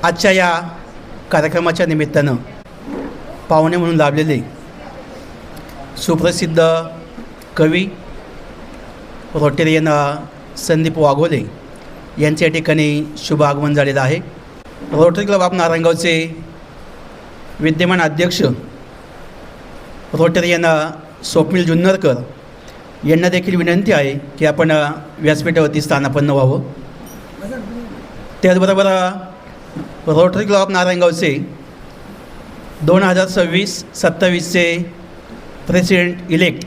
आजच्या या कार्यक्रमाच्या निमित्तानं पाहुणे म्हणून लाभलेले सुप्रसिद्ध कवी रोटेरियन संदीप वाघोले यांच्या ठिकाणी शुभ आगमन झालेलं आहे। रोटरी क्लब ऑफ नारायणगावचे विद्यमान अध्यक्ष रोटेरियन स्वप्नील जुन्नरकर यांना देखील विनंती आहे की आपण व्यासपीठावरती स्थानापन्न व्हावं। त्याचबरोबर रोटरी क्लब ऑफ नारायणगावचे 2026-27चे president elect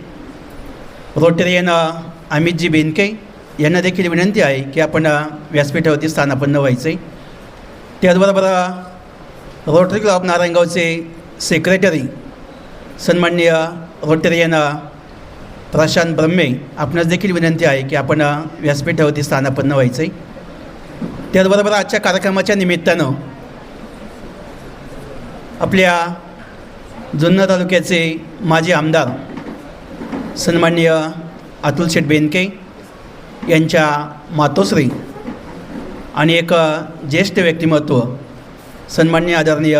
Rotarian Amitji Benke यांना देखील विनंती आहे की आपण व्यासपीठावरती स्थानापन्न व्हायचे। त्याचबरोबर रोटरी क्लब ऑफ नारायणगावचे सेक्रेटरी सन्माननीय रोटेरियन प्रशांत ब्रह्मे आपणास देखील विनंती आहे की आपण व्यासपीठावरती स्थानापन्न व्हायचे। त्याचबरोबर आजच्या कार्यक्रमाच्या निमित्तानं आपल्या जुन्नर तालुक्याचे माजी आमदार सन्माननीय अतुल शेठ बेनके यांच्या मातोश्री आणि एक ज्येष्ठ व्यक्तिमत्व सन्माननीय आदरणीय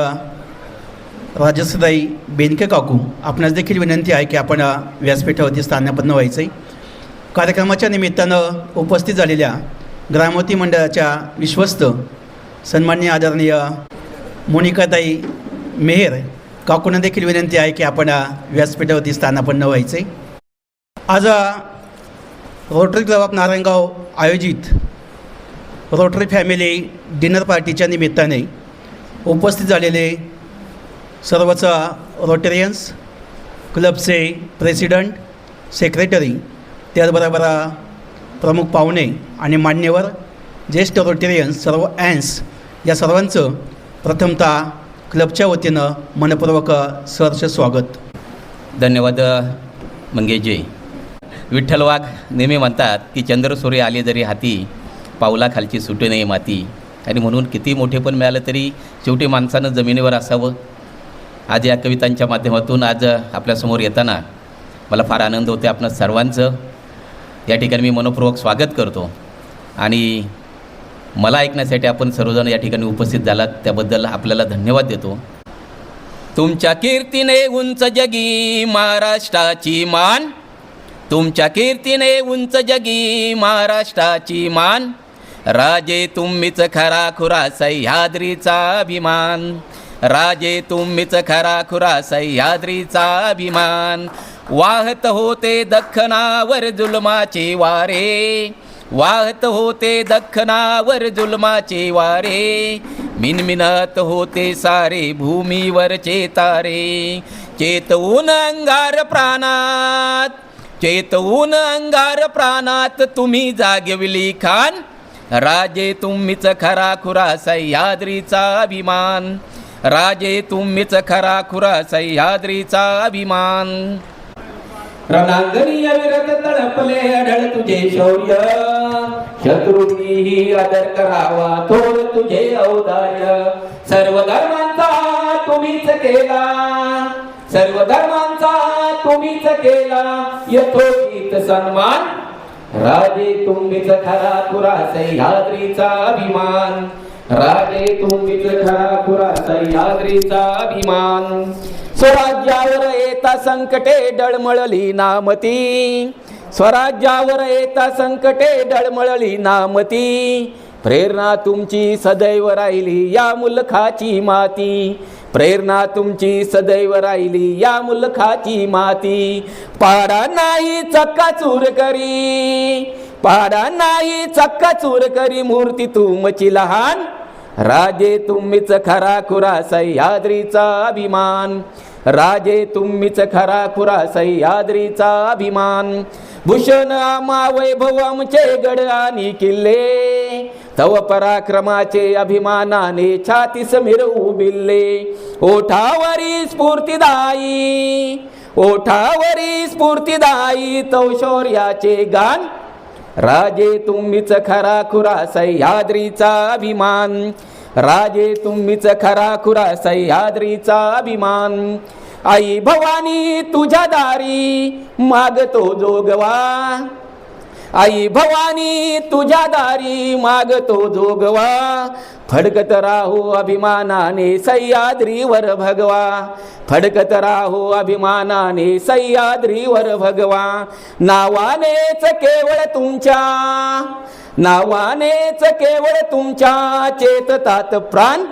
राजश्रीताई बेनके काकू आपणास देखील विनंती आहे की आपण व्यासपीठावरती स्थानापन्न व्हायचे। कार्यक्रमाच्या निमित्तानं उपस्थित झालेल्या ग्रामोती मंडळाच्या विश्वस्त सन्माननीय आदरणीय मोनिकाताई मेहर काकूंना देखील विनंती आहे की आपण व्यासपीठावरती स्थानापन्न व्हायचे। आज रोटरी क्लब ऑफ नारायणगाव आयोजित रोटरी फॅमिली डिनर पार्टीच्या निमित्ताने उपस्थित झालेले सर्वच रोटेरियन्स क्लबचे प्रेसिडेंट सेक्रेटरी त्याचबरोबर प्रमुख पाहुणे आणि मान्यवर ज्येष्ठ रोटेरियन्स सर्व ॲन्स या सर्वांचं प्रथमतः क्लबच्या वतीनं मनपूर्वक सहर्ष स्वागत। धन्यवाद मंगेशजी। विठ्ठल वाघ नेहमी म्हणतात की चंद्र सूर्य आले जरी हाती पावलाखालची सुटे नाही माती, आणि म्हणून किती मोठे पण मिळालं तरी शेवटी माणसानं जमिनीवर असावं। आज या कवितांच्या माध्यमातून आज आपल्यासमोर येताना मला फार आनंद होते। आपणा सर्वांचं या ठिकाणी मी मनपूर्वक स्वागत करतो आणि मला ऐकण्यासाठी आपण सर्वजण या ठिकाणी उपस्थित झालात त्याबद्दल आपल्याला धन्यवाद देतो। तुमच्या कीर्तीने उंच जगी महाराष्ट्राची मान, तुमच्या कीर्तीने उंच जगी महाराष्ट्राची मान, राजे तुम्हीच खरा खुरा सह्याद्रीचा अभिमान, राजे तुम्हीच खरा खुरा सह्याद्रीचा अभिमान। वाहत होते दख्खनावर जुलमाचे वारे, वाहत होते दख्खनावर जुलमाचे वारे, मिनमिनत होते सारे भूमीवरचे तारे, चेतवून अंगार प्राणात, चेतवून अंगार प्राणात तुम्ही जागविली खान, राजे तुम्हीच खरा खुरा सह्याद्रीचा अभिमान, राजे तुम्हीच खरा खुरा सह्याद्रीचा अभिमान। रणांगणी अविरत तळपले अढळ तुझे शौर्य, शत्रूंनीही आदर करावा थोर तुझे औदार्य, सर्व धर्मांचा तुम्हीच केला, सर्व धर्मांचा तुम्हीच केला यथोचित सन्मान, राजे तुम्हीच खरा खुरा सह्याद्रीचा अभिमान, राजे तुम्हीच खरा खुरा सह्याद्रीचा अभिमान। स्वराज्यावर येता संकटे डळमळली नामती, स्वराज्यावर येता संकटे डळमळली नामती, प्रेरणा तुमची सदैव राहिली या मुलखाची माती, प्रेरणा तुमची सदैव राहिली या मुलखाची माती। पाडा नाही चक्काचूर करी, पाडा नाही चक्काचूर करी मूर्ती तुमची लहान, राजे तुम्हीच खरा खुरा सह्याद्रीचा अभिमान, राजे तुम्हीच खरा खुरा सह्याद्रीचा अभिमान। भूषण आम्हा वैभव आमचे गड आणि किल्ले, तव पराक्रमाचे अभिमानाने छाती समीर उबिल्ले, ओठावरी स्फूर्तिदायी, ओठावरी स्फूर्तिदायी तव शौर्याचे गान, राजे तुम्हीच खरा खुरा सह्याद्रीचा अभिमान, राजे तुम्हीच खरा खुरा सह्याद्रीचा अभिमान। आई भवानी तुझ्या दारी मागतो जोगवा, आई भवानी तुझ्या दारी मागतो जोगवा, फडकत राहो अभिमानाने सह्याद्रीवर भगवा, फडकत राहो अभिमानाने सह्याद्रीवर भगवा. नावानेच केवळ तुमच्या, नावानेच केवळ तुमच्या चेततात प्राण,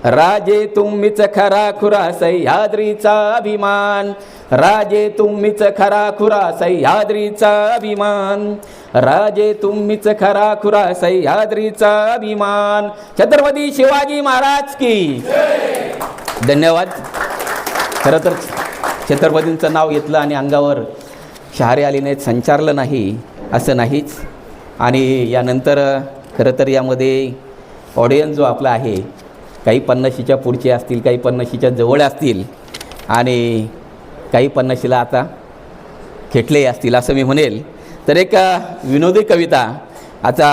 राजे तुम्हीच खरा खुरा सह्याद्रीचा अभिमान, राजे तुम्हीच खरा खुरा सह्याद्रीचा अभिमान, राजे तुम्हीच खरा खुरा सह्याद्रीचा अभिमान. छत्रपती शिवाजी महाराज की धन्यवाद. खरं तर छत्रपतींचं नाव घेतलं आणि अंगावर शहारे आले नाहीत, संचारलं नाही असं नाहीच. आणि यानंतर खरं तर यामध्ये ऑडियन्स जो आपला आहे, काही 50च्या पुढचे असतील, काही 50च्या जवळ असतील आणि काही 50ला आता खेटले असतील असं मी म्हणेल. तर एक विनोदी कविता आता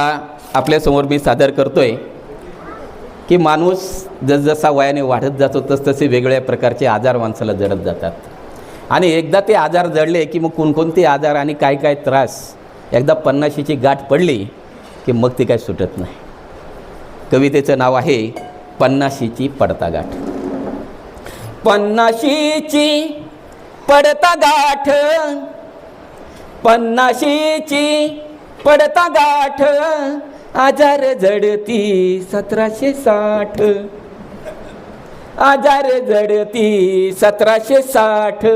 आपल्यासमोर मी सादर करतोय की माणूस जसजसा वयाने वाढत जातो तसतसे वेगवेगळ्या प्रकारचे आजार माणसाला जडत जातात. आणि एकदा ते आजार जडले की मग कोणकोणते आजार आणि काय काय त्रास एकदा 50ची गाठ पडली की मग ती काय सुटत नाही. कवितेचं नाव आहे 50ची पडता गाठ. 50ची पडता गाठ, 50ची पडता गाठ, आजार जडती 1760, आजार जडती 1760.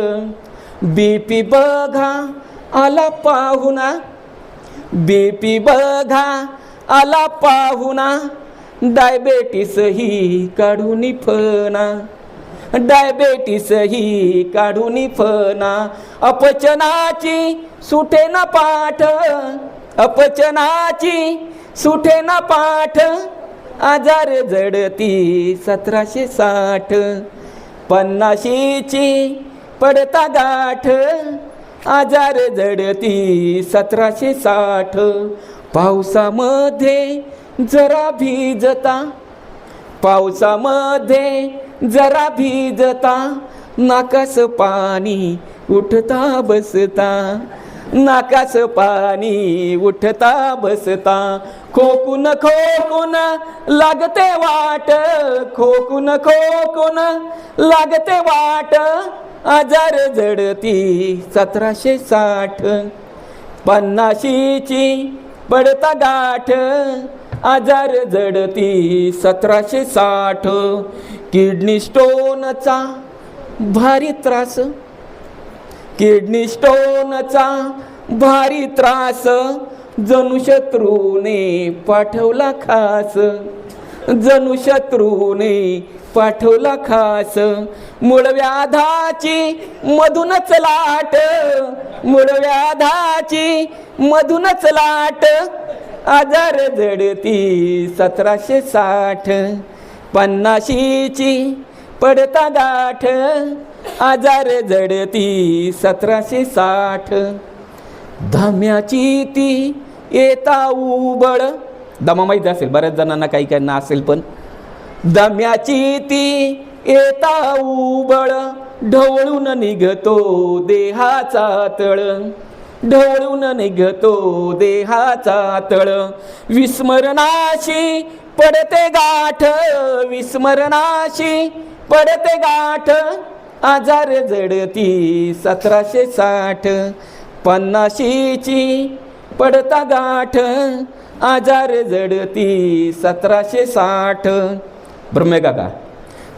बीपी बघा आला पाहुणा, बीपी बघा आला पाहुणा, डायबेटीस ही काढून फना, डायबेटीस ही काढून फना. अपचनाची सुटे ना पाठ, अपचनाची सुटे ना पाठ, आजार जडती 1760. 50ची पडता गाठ, आजार जडती 1760. पावसामध्ये जरा भिजता, पावसामध्ये जरा भिजता, नाकास पाणी उठता बसता, नाकास पाणी उठता बसता. खोकून खोकून लागते वाट, खोकून खोकून लागते वाट, आजार जडती 1760. 50ची पडता गाठ, आजार जडती 1760. किडनी स्टोनचा भारी त्रास, किडनी स्टोनचा भारी त्रास, जणू शत्रूने पाठवला खास, जणू शत्रूने पाठवला खास. मूळव्याधाची मधूनच लाट, मूळव्याधाची मधूनच लाट, आजार जडती 1760. 50ची पडता गाठ, आजार जडती 1760. दम्याची ती येता उबळ, दमा माहीत असेल बऱ्याच जणांना, काही काहींना असेल, पण दम्याची ती येता उबळ, ढवळून निघतो देहाचा तळ, ढवळून निघतो देहाचा तळ. विस्मरणाशी पडते गाठ, विस्मरणाशी पडते गाठ, आजार जडती 1760. 50ची पडता गाठ, आजार जडती 1760. ब्रह्मेकाका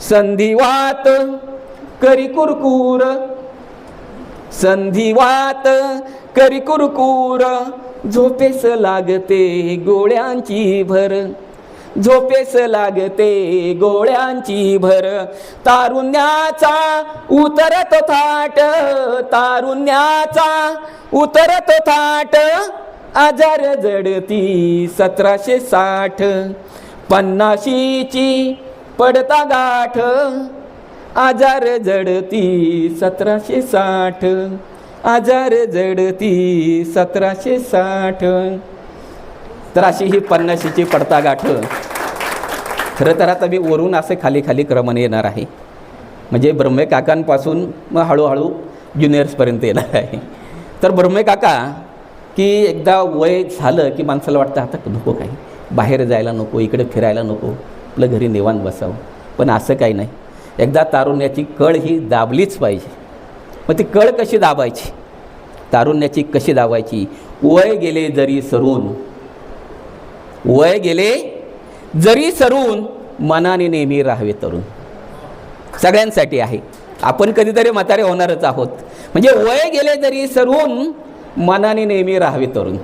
संधिवात करी कुरकुर, संधिवात करी कुरकुर, झोपेस लागते गोळ्यांची भर, झोपेस लागते गोळ्यांची भर. तारुण्याचा उतरतो थाट, तारुण्याचा उतरतो थाट, आजार जडती 1760. 50ची पडता गाठ, आजार जडती 1760, आजार जडती 1760. तर अशी ही 50ची पडता गाठ. खरं तर आता मी वरून असे खाली खाली क्रमाने येणार आहे, म्हणजे ब्रह्मे काकांपासून मग हळूहळू ज्युनियर्सपर्यंत येणार आहे. तर ब्रह्मे काका की एकदा वय झालं की माणसाला वाटतं आता नको काही, बाहेर जायला नको, इकडे फिरायला नको, आपलं घरी निवांत बसावं. पण असं काही नाही. एकदा तारुण्याची कळ ही दाबलीच पाहिजे. मग ती कळ कशी दाबायची, तारुण्याची कशी दाबायची? वय गेले जरी सरून, वय गेले जरी सरून, मनाने नेहमी राहावे तरुण. सगळ्यांसाठी आहे. आपण कधीतरी म्हातारे होणारच आहोत. म्हणजे वय गेले जरी सरून, मनाने नेहमी राहावे तरुण.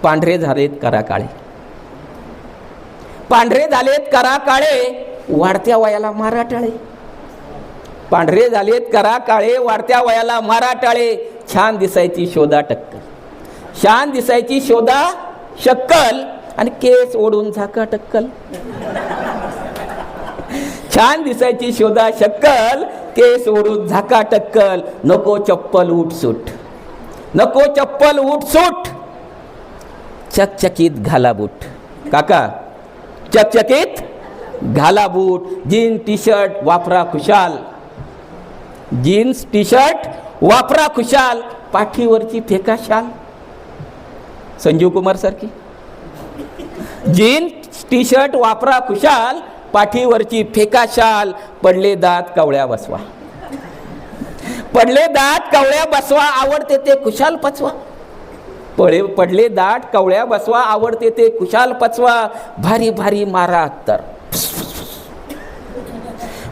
पांढरे झालेत करा काळे, पांढरे झालेत करा काळे, वाढत्या वयाला मारा टाळे. पांढरे झालेत करा काळे, वाढत्या वयाला मारा टाळे. छान दिसायची शोधा टक्कल, छान दिसायची शोधा शक्कल, आणि केस ओढून झाका टक्कल. छान दिसायची शोधा शक्कल, केस ओढून झाका टक्कल. नको चप्पल उठसूट, नको चप्पल उठसूट, चकचकीत घाला बूट. काका, चकचकीत घाला बूट. जीन्स टी शर्ट वापरा खुशाल, जीन्स टी शर्ट वापरा खुशाल, पाठीवरची फेका शाल. संजीव कुमार सारखी. जीन्स टी शर्ट वापरा खुशाल, पाठीवरची फेका शाल. पडले दात कवळ्या बसवा, पडले दात कवळ्या बसवा, आवडते ते खुशाल पचवा. पडले दाट कवळ्या बसवा, आवडते ते खुशाल पचवा. भारी भारी मारा अत्तर,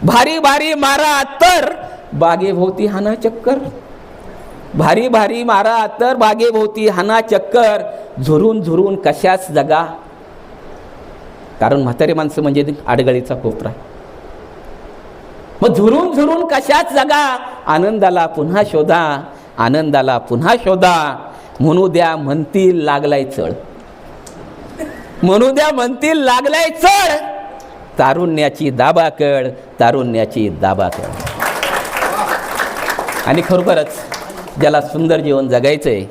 भारी भारी मारा अत्तर, बागेभोवती हाना चक्कर. भारी भारी मारा अत्तर, बागेभोवती हाना चक्कर. झुरून झुरून कशाच जगा, कारण म्हातारे माणसं म्हणजे आडगळीचा कोपरा. मग झुरून झुरून कशाच जगा, आनंदाला पुन्हा शोधा, आनंदाला पुन्हा शोधा. म्हणू द्या म्हणतील लागलाय चढ, म्हणू द्या म्हणतील लागलाय चढ. तारुण्याची दाबा कळ, तारुण्याची दाबा कळ. आणि खरोखरच ज्याला सुंदर जीवन जगायचंय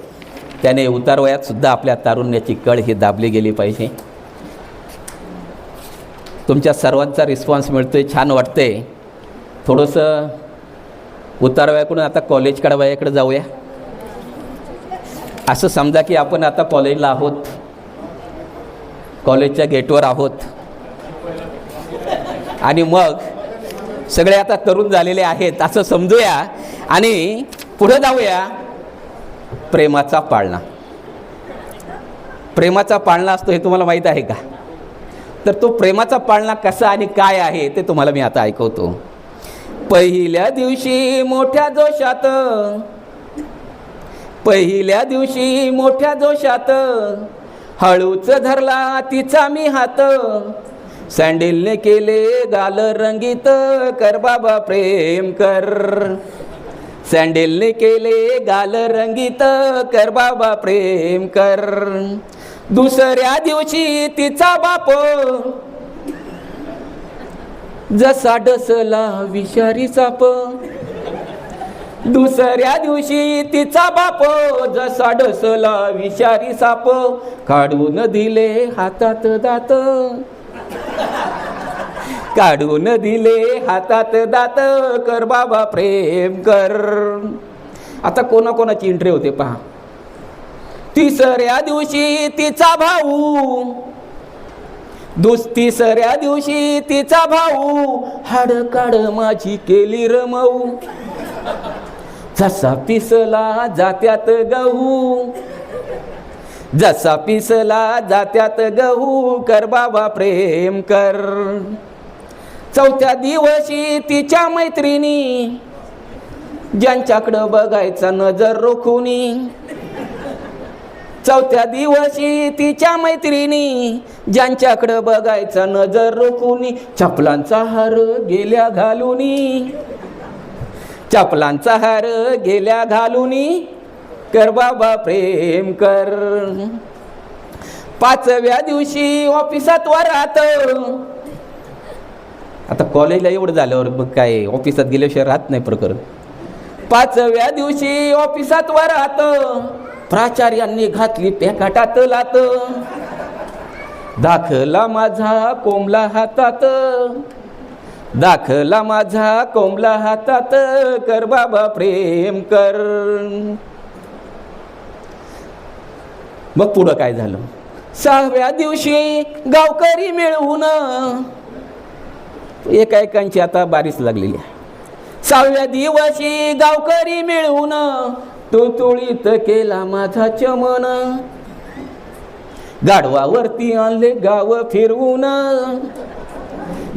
त्याने उतार वयात सुद्धा आपल्या तारुण्याची कळ ही दाबली गेली पाहिजे. तुमच्या सर्वांचा रिस्पॉन्स मिळतोय, छान वाटतंय. थोडंसं उतार वयाकडून आता कॉलेजकडे वयाकडे जाऊया. असं समजा की आपण आता कॉलेजला आहोत, कॉलेजच्या गेटवर आहोत, आणि मग सगळे आता तरुण झालेले आहेत असं समजूया, आणि पुढे जाऊया. प्रेमाचा पाळणा, प्रेमाचा पाळणा असतो हे तुम्हाला माहीत आहे का? तर तो प्रेमाचा पाळणा कसा आणि काय आहे ते तुम्हाला मी आता ऐकवतो. पहिल्या दिवशी मोठ्या जोशात, पहिल्या दिवशी मोठ्या जोशात, हळूच धरला तिचा मी हात. सँडलने केले गाल रंगीत, कर बाबा प्रेम कर. सँडलने केले गाल रंगीत, कर बाबा प्रेम कर. दुसऱ्या दिवशी तिचा बाप जसा डसला विषारी साप. दुसऱ्या दिवशी तिचा बाप जसा डसला विषारी साप. काढून दिले हातात दात, काढून दिले हातात दात, कर बाबा प्रेम कर. आता कोणाकोणाची एंट्री होते पहा. तिसऱ्या दिवशी तिचा भाऊ, तिसऱ्या दिवशी तिचा भाऊ, हाड काढ माझी केली रमऊ. जसा पिसला जात्यात गहू, जसा पिसला जात्यात गहू, कर बाबा प्रेम कर. चौथ्या दिवशी तिच्या मैत्रिणी, ज्यांच्याकडं बघायचा नजर रोखुनी. चौथ्या दिवशी तिच्या मैत्रिणी, ज्यांच्याकडं बघायचा नजर रोखुनी. चपलांचा हार गेल्या घालुनी, चपलांचा हार गेल्या घालुनी, कर बाबा प्रेम कर. पाचव्या दिवशी ऑफिसात वरात, आता कॉलेजला एवढं झाल्यावर मग काय ऑफिसात गेल्याशिवाय राहत नाही प्रकरण. पाचव्या दिवशी ऑफिसात वरात, प्राचार्यांनी घातली पॅकाटात लात. दाखला माझा कोंबला हातात, दाखला माझा कोंबला हातात, कर बाबा प्रेम कर. मग पुढं काय झालं? 6व्या दिवशी गावकरी मिळवून, एकाएकांची आता बारीच लागलेली आहे. 6व्या दिवशी गावकरी मिळवून तुळतुळीत केला माझा चमन. गाढवावरती आणले गाव फिरवून,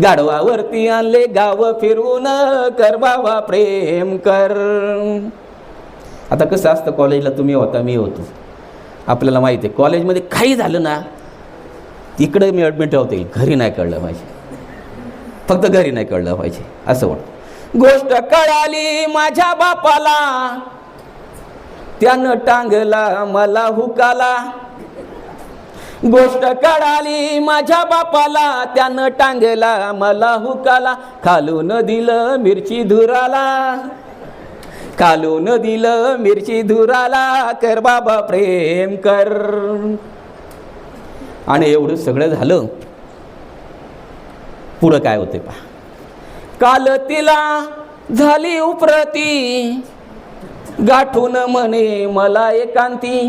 गाढवावरती आणले गाव फिरवून, कर बाबा प्रेम कर. आता कसं असतं, कॉलेजला तुम्ही होता, मी होतो, आपल्याला माहिती आहे कॉलेजमध्ये काही झालं ना तिकडे मी ॲडमिट होते, घरी नाही कळलं पाहिजे, फक्त घरी नाही कळलं पाहिजे असं वाटतं. गोष्ट कळाली माझ्या बापाला, त्यानं टांगला मला हुकाला. गोष्ट कळाली माझ्या बापाला, त्यानं टांगला मला हुकाला. खालून दिलं मिरची धुराला, खालून दिलं मिरची धुराला, कर बाबा प्रेम कर. आणि एवढं सगळं झालं, पुढं काय होते पहा. काल तिला झाली उपरती, गाठून म्हणे मला एकांती.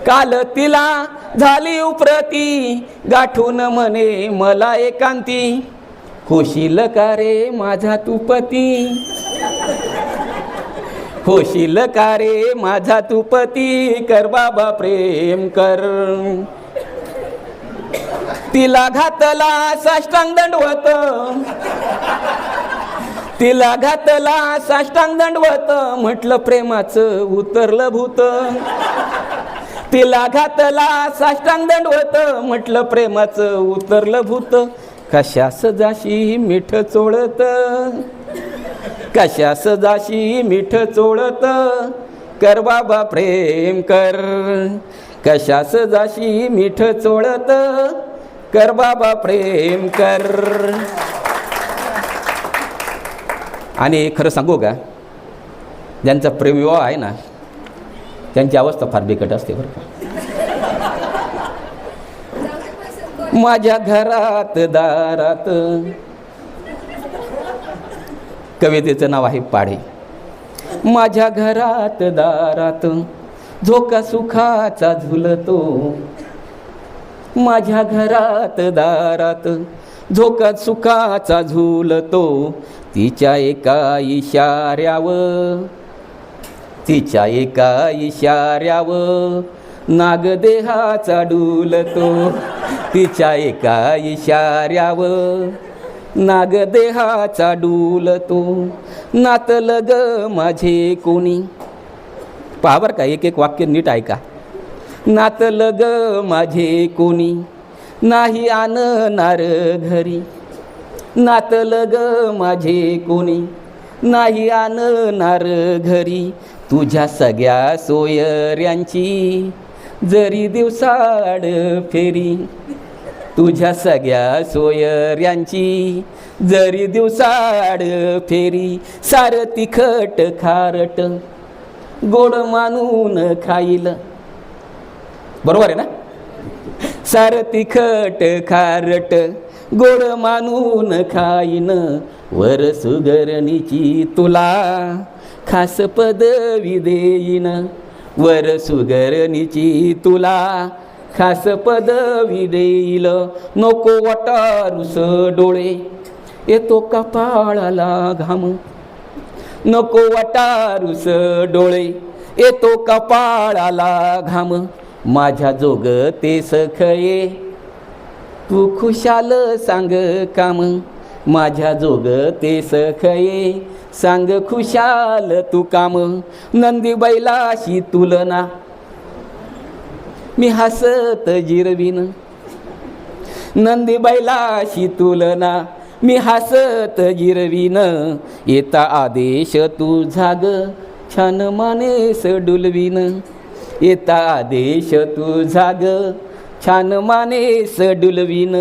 काल तिला झाली उपरती, गाठून म्हणे मला एकांती. होशील का रे माझा तू पती, होशील का रे माझा तू पती, कर बाबा प्रेम कर. तिला घातला साष्टांग दंडवत, तिला घातला साष्टांग दंडवत, म्हटलं प्रेमाचं उतरलं भूत. तिला घातला साष्टांग दंडवत, म्हटलं प्रेमाचं उतरलं भूत. कशास जाशी मीठ चोळत, कशास जाशी मीठ चोळत, कर बाबा प्रेम कर. कशास जाशी मीठ चोळत, कर बाबा प्रेम कर. आणि खरं सांगू का, ज्यांचा प्रेमविवाह आहे ना त्यांची अवस्था फार बिकट असते बरं का. माझ्या घरात दारात, कवितेचं नाव आहे पाढे. माझ्या घरात दारात झोका सुखाचा झुलतो, माझ्या घरात दारात झोका सुखाचा झुलतो. तिच्या एका इशाऱ्यावर, तिच्या एका इशाऱ्यावर नागदेहाचा डुलतो. तिच्या एका इशाऱ्यावर नागदेहाचा डुलतो. नातलं ग माझे कोणी, पहा बरं का, एक एक वाक्य नीट ऐका. नातलं ग माझे कोणी, नाही आणणार घरी. नातलं ग माझे कोणी, नाही आणणार घरी. तुझ्या सगळ्या सोयऱ्यांची जरी दिवसाड फेरी, तुझ्या सगळ्या सोयऱ्यांची जरी दिवसाड फेरी. सार तिखट खारट गोड मानून खाईल, बरोबर आहे ना. सार तिखट खारट गोड मानून खाईन, वर सुगरणीची तुला खास पदवी देईन. वर सुगरणीची तुला खास पदवी देईल. नको वाटारूस डोळे, येतो कपाळाला घाम. नको वाटारूस डोळे, येतो कपाळाला घाम. माझ्या जोग ते सखये, तू खुशाल सांग काम. माझ्या जोग ते सखये, सांग खुशाल तू काम. नंदी बैलाशी तुलना मी हसत जिरवीन, नंदी बैलाशी तुलना मी हसत जिरवीन. येता आदेश तुझा ग छान मानेस डुलवीन. येता आदेश तुझा ग छान मानेस डुलवीन.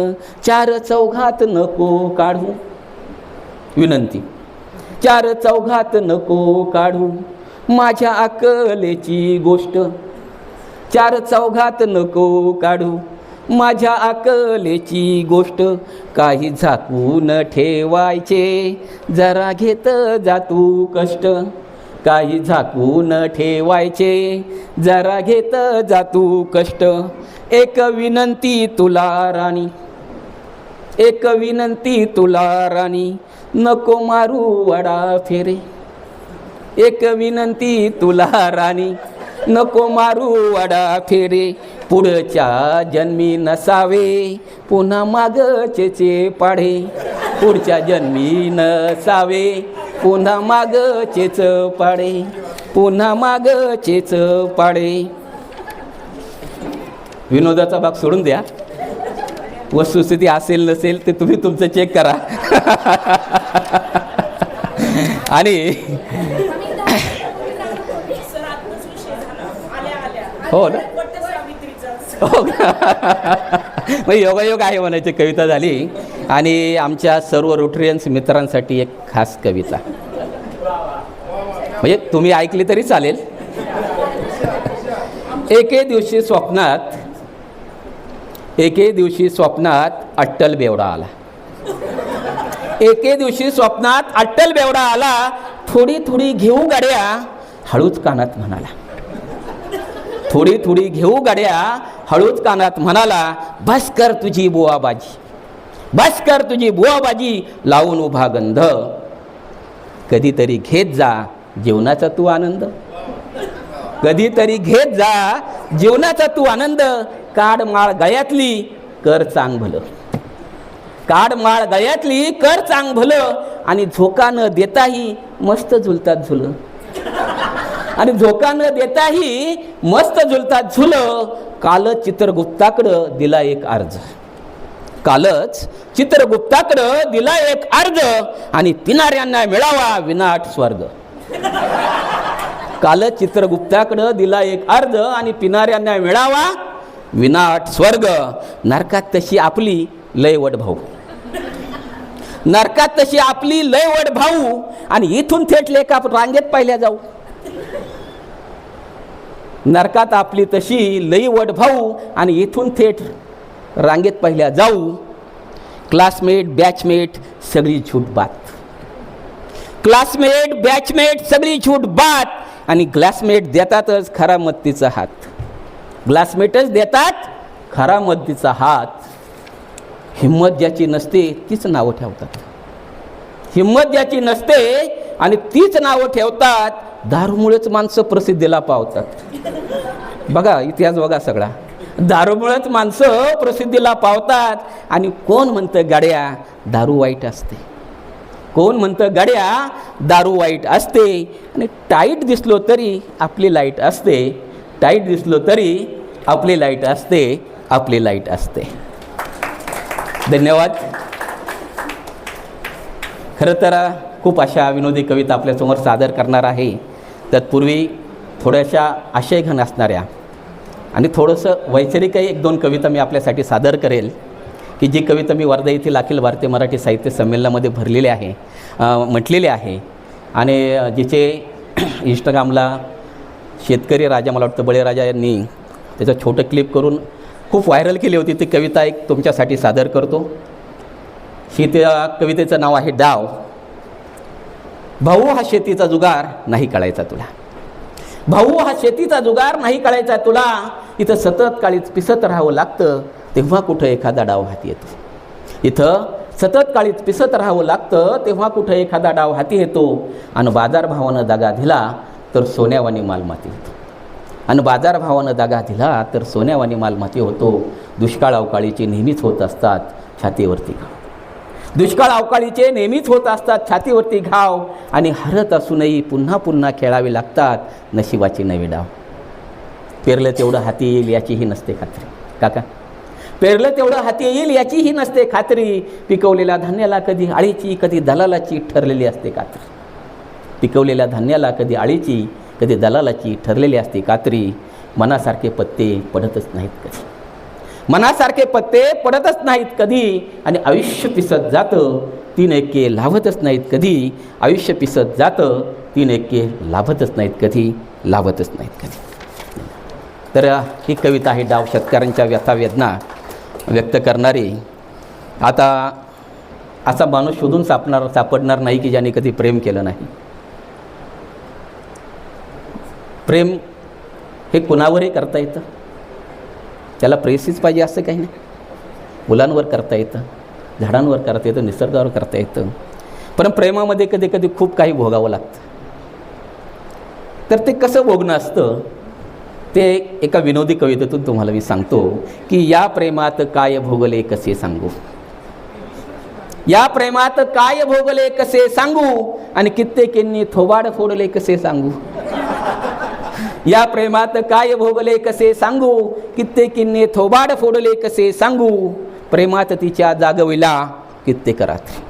चार चौघात नको काढू, विनंती, चार चौघात नको काढू माझ्या अकलेची गोष्ट. चार चौघात नको काढू माझ्या अकलेची गोष्ट. काही झाकून ठेवायचे जरा घेत जा तू कष्ट. काही झाकून ठेवायचे, जरा घेत जा तू कष्ट. एक विनंती तुला राणी, एक विनंती तुला राणी, नको मारू वडा फेरे. एक विनंती तुला राणी, नको मारू वडा फेरे. पुढच्या जन्मी नसावे पुन्हा मागचेचे पाढे. पुढच्या जन्मी नसावे पुन्हा मागचेच पाडे, पुन्हा मागचेच पाडे. विनोदाचा भाग सोडून द्या, वस्तुस्थिती असेल नसेल ते तुम्ही तुमचं चेक करा. आणि हो ना, हो मग योगायोग आहे म्हणायची कविता झाली. आणि आमच्या सर्व रोटरियन्स मित्रांसाठी एक खास कविता, म्हणजे तुम्ही ऐकली तरी चालेल. एके दिवशी स्वप्नात अट्टल बेवडा आला. एके दिवशी स्वप्नात अट्टल बेवडा आला. थोडी थोडी घेऊ गाड्या, हळूच कानात म्हणाला. थोडी थोडी घेऊ गाड्या, हळूच कानात म्हणाला. बस कर तुझी बुवाबाजी, बस कर तुझी बुवाबाजी, लावून उभा गंध. कधीतरी घेत जा जीवनाचा तू आनंद, कधीतरी घेत जा जीवनाचा तू आनंद. काड माळ गळ्यातली कर चांग भलं, काड माळ गळ्यातली कर चांग भलं. आणि झोका न देताही मस्त झुलतात झुलं, आणि झोका न देताही मस्त झुलतात झुलं. कालच चित्रगुप्ताकडं दिला एक अर्ज, कालच चित्रगुप्ताकडं दिला एक अर्ज. आणि पिणाऱ्यांना मिळावा विनाट स्वर्ग. कालच चित्रगुप्ताकडं दिला एक अर्ज, आणि पिणाऱ्यांना मिळावा विनाट स्वर्ग. नरकात तशी आपली लयवट भाऊ, नरकात तशी आपली लयवट भाऊ. आणि इथून थेट लेखा रांगेत पाहिल्या जाऊ. नरकात आपली तशी लयवट भाऊ, आणि इथून थेट रांगेत पाहिल्या जाऊ. क्लासमेट बॅचमेट सगळी झूट बात, क्लासमेट बॅचमेट सगळी झूट बात. आणि ग्लासमेट देतातच खरा मत्तीचा हात, ग्लासमेटच देतात खरा मत्तीचा हात. हिंमत ज्याची नसते तीच नावं ठेवतात, हिंमत ज्याची नसते आणि तीच नावं ठेवतात. दारूमुळेच माणसं प्रसिद्धीला पावतात. बघा इतिहास बघा सगळा, दारूमुळेच माणसं प्रसिद्धीला पावतात. आणि कोण म्हणतं गाड्या दारू वाईट असते, कोण म्हणतं गाड्या दारू वाईट असते. आणि टाईट दिसलो तरी आपली लाईट असते, टाईट दिसलो तरी आपली लाईट असते, आपली लाईट असते. धन्यवाद. खरं तर खूप अशा विनोदी कविता आपल्यासमोर सादर करणार आहे. तत्पूर्वी थोड्याशा आशयघन असणाऱ्या आणि थोडंसं वैचारिकही एक दोन कविता मी आपल्यासाठी सादर करेल, की जी कविता मी वर्धा येथील अखिल भारतीय मराठी साहित्य संमेलनामध्ये भरलेली आहे, म्हटलेली आहे. आणि जिचे इंस्टाग्रामला शेतकरी राजा, मला वाटतं बळीराजा यांनी त्याचं छोटं क्लिप करून खूप व्हायरल केली होती. ती कविता एक तुमच्यासाठी सादर करतो. ही त्या कवितेचं नाव आहे डाव. भाऊ हा शेतीचा जुगार नाही कळायचा तुला, भाऊ हा शेतीचा जुगार नाही कळायचा तुला. इथं सतत काळीच पिसत राहावं लागतं, तेव्हा कुठं एखादा डाव हाती येतो. इथं सतत काळीच पिसत राहावं लागतं, तेव्हा कुठं एखादा डाव हाती येतो. आणि बाजारभावानं दगा दिला तर सोन्यावानी मालमाती होतो, आणि बाजारभावानं दगा दिला तर सोन्यावानी मालमाती होतो. दुष्काळ अवकाळीचे नेहमीच होत असतात छातीवरती घाव, दुष्काळ अवकाळीचे नेहमीच होत असतात छातीवरती घाव. आणि हरत असूनही पुन्हा पुन्हा खेळावे लागतात नशिबाचे नवे डाव. पेरलं तेवढं हाती येईल याचीही नसते खात्री काका, पेरलं तेवढं हाती येईल याचीही नसते खात्री. पिकवलेल्या धान्याला कधी आळीची कधी दलालाची ठरलेली असते कात्री, पिकवलेल्या धान्याला कधी आळीची कधी दलालाची ठरलेली असते कात्री. मनासारखे पत्ते पडतच नाहीत कधी, मनासारखे पत्ते पडतच नाहीत कधी. आणि आयुष्य पिसत जातं तीन एके लाभतच नाहीत कधी, आयुष्य पिसत जातं तीन एके लाभतच नाहीत कधी, लाभतच नाहीत कधी. तर ही कविता आहे डाव, शेतकऱ्यांच्या व्यथा वेदना व्यक्त करणारी. आता असा माणूस शोधून सापडणार नाही की ज्याने कधी प्रेम केलं नाही. प्रेम हे कुणावरही करता येतं, त्याला प्रेसीच पाहिजे असं काही नाही. मुलांवर करता येतं, झाडांवर करता येतं, निसर्गावर करता येतं. पण प्रेमामध्ये कधी कधी खूप काही भोगावं लागतं. तर ते कसं भोगणं असतं ते एका विनोदी कवितेतून तुम्हाला मी सांगतो की या प्रेमात काय भोगले कसे सांगू, या प्रेमात काय भोगले कसे सांगू, आणि कित्येकींनी थोबाड फोडले कसे सांगू. या प्रेमात काय भोगले कसे सांगू, कित्येकींनी थोबाड फोडले कसे सांगू. प्रेमात तिच्या जागविला कित्येक रात्री,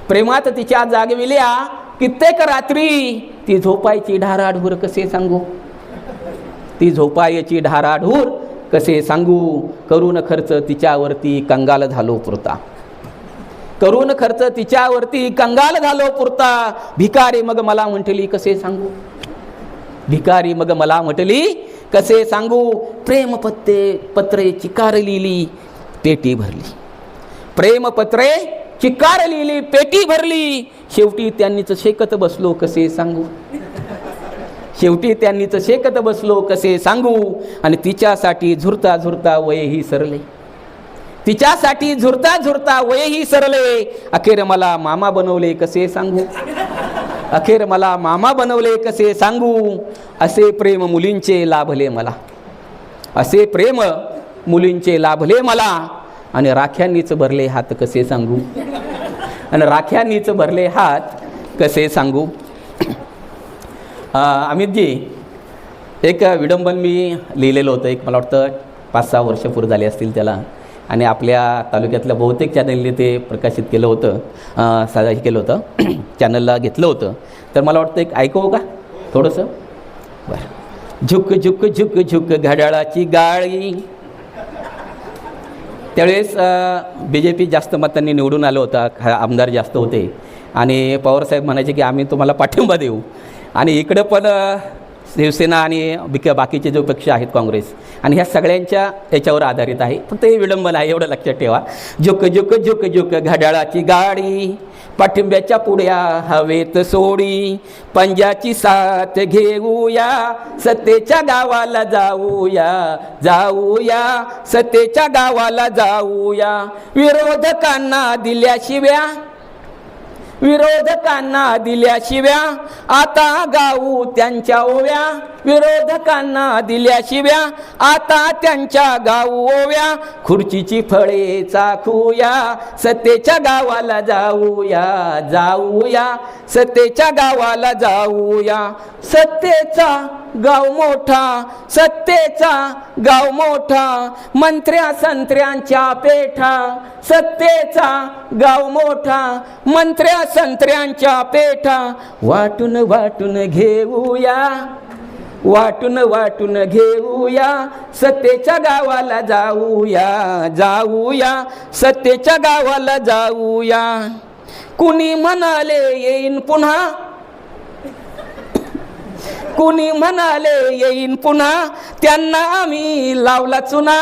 प्रेमात तिच्या जागविल्या कित्येक रात्री. ती झोपायची ढाराढूर कसे सांगू, ती झोपायची ढाराढूर कसे सांगू. करून खर्च तिच्यावरती कंगाल झालो पुरता, करून खर्च तिच्यावरती कंगाल झालो पुरता. भिकारी मग मला म्हटली कसे सांगू, भिकारी मग मला म्हटली कसे सांगू. पत्रे चिकार लिहिली पेटी भरली, प्रेमपत्रे चिकार लिहिली पेटी भरली. शेवटी त्यांनीच शेकत बसलो कसे सांगू, शेवटी त्यांनीच शेकत बसलो कसे सांगू. आणि तिच्यासाठी झुरता झुरता वयही सरले, तिच्यासाठी झुरता झुरता वयही सरले. अखेर मला मामा बनवले कसे सांगू, अखेर मला मामा बनवले कसे सांगू. असे प्रेम मुलींचे लाभले मला, असे प्रेम मुलींचे लाभले मला. आणि राख्यांनीच भरले हात कसे सांगू, आणि राख्यांनीच भरले हात कसे सांगू. अमितजी, एक विडंबन मी लिहिलेलं होतं, एक मला वाटतं 5-6 वर्ष पूर्वी झाले असतील त्याला, आणि आपल्या तालुक्यातल्या बहुतेक चॅनलने ते प्रकाशित केलं होतं, साजरा केलं होतं, चॅनलला घेतलं होतं. तर मला वाटतं एक ऐकवू का थोडंसं? बरं. झुक झुक झुक झुक घड्याळाची गाळी. त्यावेळेस BJP जास्त मतांनी निवडून आलं होता, आमदार जास्त होते, आणि पवारसाहेब म्हणायचे की आम्ही तुम्हाला पाठिंबा देऊ. आणि इकडं पण शिवसेना आणि बाकीचे जो पक्ष आहेत काँग्रेस, आणि ह्या सगळ्यांच्या याच्यावर आधारित आहे. फक्त हे विडंबन आहे, एवढं लक्षात ठेवा. झुक झुक झुक झुक घड्याळाची गाडी, पाठिंब्याच्या पुड्या हवेत सोडी. पंजाची साथ घेऊया, सत्तेच्या गावाला जाऊया, जाऊया सत्तेच्या गावाला जाऊया. विरोधकांना दिल्या शिव्या, विरोधकांना दिल्या शिव्या, आता गाऊ त्यांच्या ओव्या. विरोधकांना दिल्या शिव्या, आता त्यांच्या गाऊ ओव्या. खुर्चीची फळे चाखूया, सत्तेच्या गावाला जाऊया, जाऊया सत्तेच्या गावाला जाऊया. सत्तेचा गाव मोठा, सत्तेचा गाव मोठा, मंत्र्या संत्र्यांच्या पेठा. सत्तेचा गाव मोठा, मंत्र्या संत्र्यांच्या पेठा. वाटून वाटून घेऊया, वाटून वाटून घेऊया, सत्तेच्या गावाला जाऊया, जाऊया सत्तेच्या गावाला जाऊया. कुणी म्हणाले येईन पुन्हा, कुणी म्हणाले येईन पुन्हा, त्यांना आम्ही लावला चुना.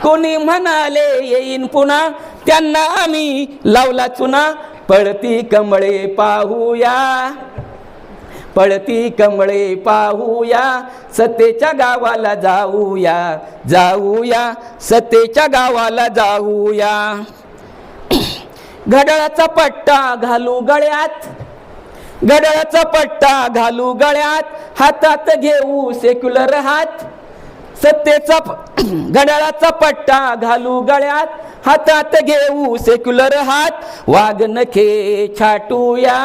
कुणी म्हणाले येईन पुन्हा, त्यांना आम्ही लावला चुना. पळती कमळे पाहूया, पळती कमळे पाहूया, सत्तेच्या गावाला जाऊया, जाऊया सत्तेच्या गावाला जाऊया. घड्याळाचा पट्टा घालू गळ्यात, घड्याळाचा पट्टा घालू गळ्यात, हातात घेऊ सेक्युलर हात. सत्तेचा घड्याळाचा पट्टा घालू गळ्यात, हातात घेऊ सेक्युलर हात. वाघनखे छाटूया,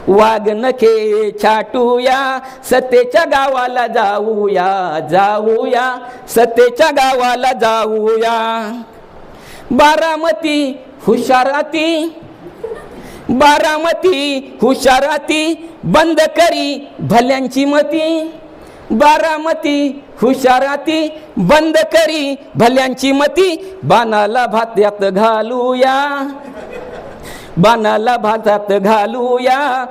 वाघनखे छाटूया, सत्तेच्या गावाला जाऊया, जाऊया सत्तेच्या गावाला जाऊया. बारामती हुशाराती, बारामती हुशाराती, बंद करी भल्यांची मती. बारामती हुशाराती, बंद करी भल्यांची मती. बाणाला भात्यात घालूया, बाणाला भातात घालूया,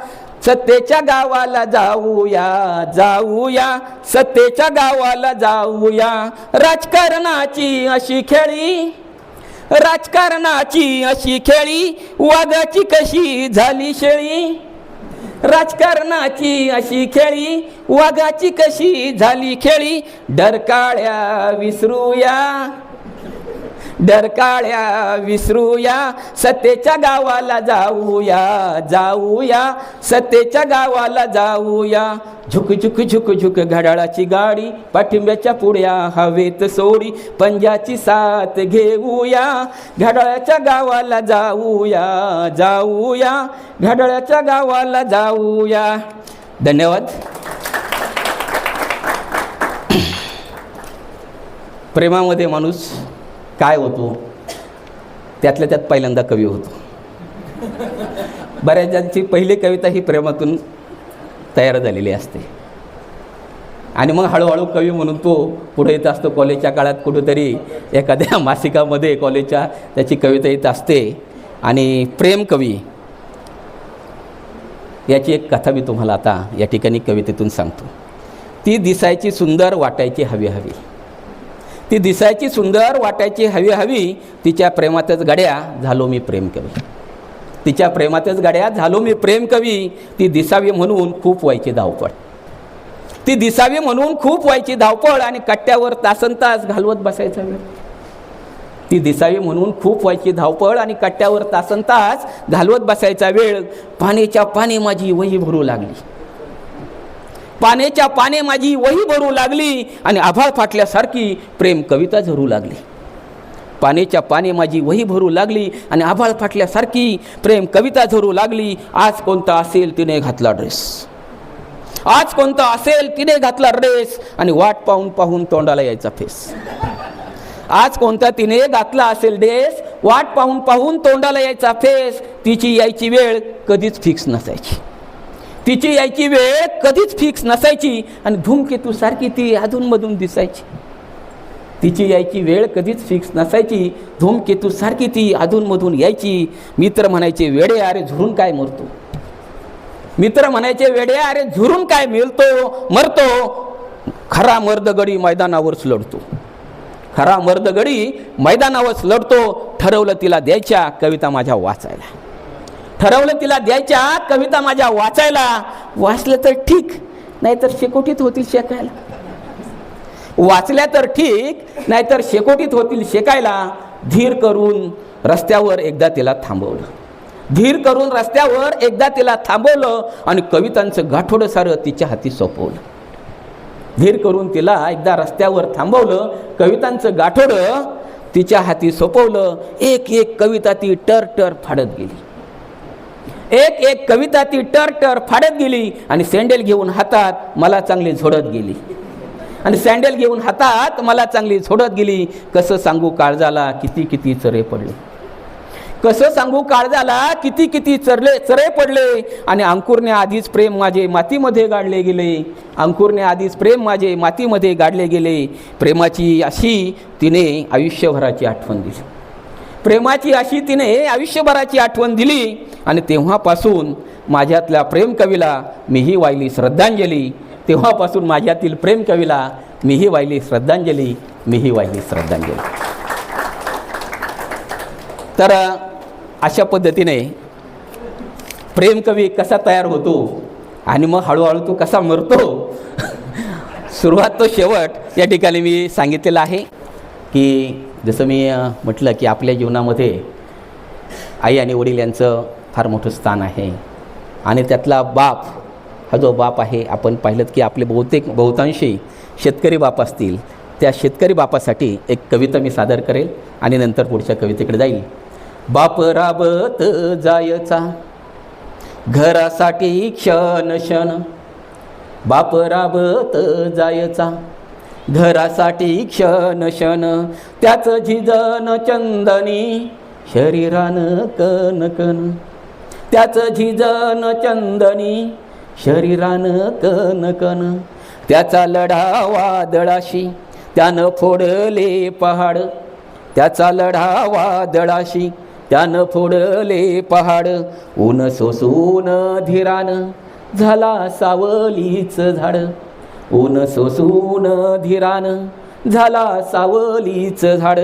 सत्तेच्या गावाला जाऊया, जाऊया सत्तेच्या गावाला जाऊया. राजकारणाची अशी खेळी, राजकारणाची अशी खेळी, वाघाची कशी झाली शेळी. राजकारणाची अशी खेळी, वाघाची कशी झाली खेळी, डरकाळ्या विसरूया, डरकाळ्या विसरूया, सत्तेच्या गावाला जाऊया, जाऊया, सत्तेच्या गावाला जाऊया. झुक झुक झुक झुक घड्याळाची गाडी, पाठिंब्याच्या पुड्या हवेत सोडी, पंजाची साथ घेऊया, घड्याळाच्या गावाला जाऊया, जाऊया, घड्याळाच्या गावाला जाऊया. धन्यवाद. प्रेमामध्ये माणूस काय होतो, त्यातल्या त्यात पहिल्यांदा कवी होतो. बऱ्याच जणांची पहिली कविता ही प्रेमातून तयार झालेली असते आणि मग हळूहळू कवी म्हणून तो पुढे येत असतो. कॉलेजच्या काळात कुठेतरी एखाद्या मासिकामध्ये कॉलेजच्या त्याची कविता येत असते. आणि प्रेम कवी याची एक कथा मी तुम्हाला आता या ठिकाणी कवितेतून सांगतो. ती दिसायची सुंदर, वाटायची हवी हवी, ती दिसायची सुंदर, वाटायची हवी हवी, तिच्या प्रेमातच गड्या झालो मी प्रेम कवी, तिच्या प्रेमातच गड्या झालो मी प्रेम कवी. ती दिसावी म्हणून खूप व्हायची धावपळ, ती दिसावी म्हणून खूप व्हायची धावपळ, आणि कट्ट्यावर तासनतास घालवत बसायचा वेळ. ती दिसावी म्हणून खूप व्हायची धावपळ आणि कट्ट्यावर तासनतास घालवत बसायचा वेळ. पाण्याच्या पाने माझी वही भरू लागली, पाण्याच्या पाने माझी वही भरू लागली, आणि आभाळ फाटल्यासारखी प्रेम कविता झरू लागली. पाण्याच्या पाने माझी वही भरू लागली आणि आभाळ फाटल्यासारखी प्रेम कविता झरू लागली. आज कोणता असेल तिने घातला ड्रेस, आज कोणता असेल तिने घातला ड्रेस, आणि वाट पाहून पाहून तोंडाला यायचा फेस. आज कोणता तिने घातला असेल ड्रेस, वाट पाहून पाहून तोंडाला यायचा फेस. तिची यायची वेळ कधीच फिक्स नसायची, तिची यायची वेळ कधीच फिक्स नसायची, आणि धूमकेतू सारखी ती अधूनमधून दिसायची. तिची यायची वेळ कधीच फिक्स नसायची, धूमकेतू सारखी ती अधूनमधून यायची. मित्र म्हणायचे वेडे अरे झुरून काय मरतो, मित्र म्हणायचे वेडे अरे झुरून काय मिळतो मरतो. खरा मर्दगडी मैदानावरच लढतो, खरा मर्दगडी मैदानावरच लढतो. ठरवलं तिला द्यायच्या कविता माझ्या वाचायला, ठरवलं तिला द्यायच्या कविता माझ्या वाचायला. वाचलं तर ठीक, नाहीतर शेकोटीत होतील शेकायला, वाचल्या तर ठीक, नाहीतर शेकोटीत होतील शेकायला. धीर करून रस्त्यावर एकदा तिला थांबवलं, धीर करून रस्त्यावर एकदा तिला थांबवलं, आणि कवितांचं गाठोडं सारं तिच्या हाती सोपवलं. धीर करून तिला एकदा रस्त्यावर थांबवलं, कवितांचं गाठोडं तिच्या हाती सोपवलं. एक एक कविता ती टर टर फाडत गेली, एक एक कविता ती टर टर फाडत गेली, आणि सँडल घेऊन हातात मला चांगली झोडत गेली, आणि सँडल घेऊन हातात मला चांगली झोडत गेली. कसं सांगू काळजाला किती किती चरे पडले, कसं सांगू काळजाला किती किती चरे पडले. आणि अंकुरने आधीच प्रेम माझे मातीमध्ये गाडले गेले, अंकुरने आधीच प्रेम माझे मातीमध्ये गाडले गेले. प्रेमाची अशी तिने आयुष्यभराची आठवण दिली, प्रेमाची अशी तिने आयुष्यभराची आठवण दिली. आणि तेव्हापासून माझ्यातल्या प्रेम कवीला मीही वाहिली श्रद्धांजली, तेव्हापासून माझ्यातील प्रेम कवीला मीही वाहिली श्रद्धांजली, मीही वाहिली श्रद्धांजली. तर अशा पद्धतीने प्रेम कवी कसा तयार होतो आणि मग हळूहळू तो कसा मरतो, सुरुवात तो शेवट या ठिकाणी मी सांगितलेलं आहे. की जसं मी म्हटलं की आपल्या जीवनामध्ये आई आणि वडील यांचं फार मोठं स्थान आहे. आणि त्यातला बाप, हा जो बाप आहे, आपण पाहिलं की आपले बहुतांशी शेतकरी बाप असतील. त्या शेतकरी बापासाठी एक कविता मी सादर करेल आणि नंतर पुढच्या कवितेकडे जाईल. बाप राबत जायचा घरासाठी क्षण क्षण, बाप राबत जायचा घरासाठी क्षण क्षण, त्याचं झिजन चंदनी शरीरानं कन कन, त्याचं झिजन चंदनी शरीरानं कन कन. त्याचा लढा वादळाशी त्यानं फोडले पहाड, त्याचा लढा वादळाशी त्यानं फोडले पहाड. ऊन सोसून धीरानं झाला सावलीच झाड, ऊन सोसून धीरानं झाला सावलीच झाड.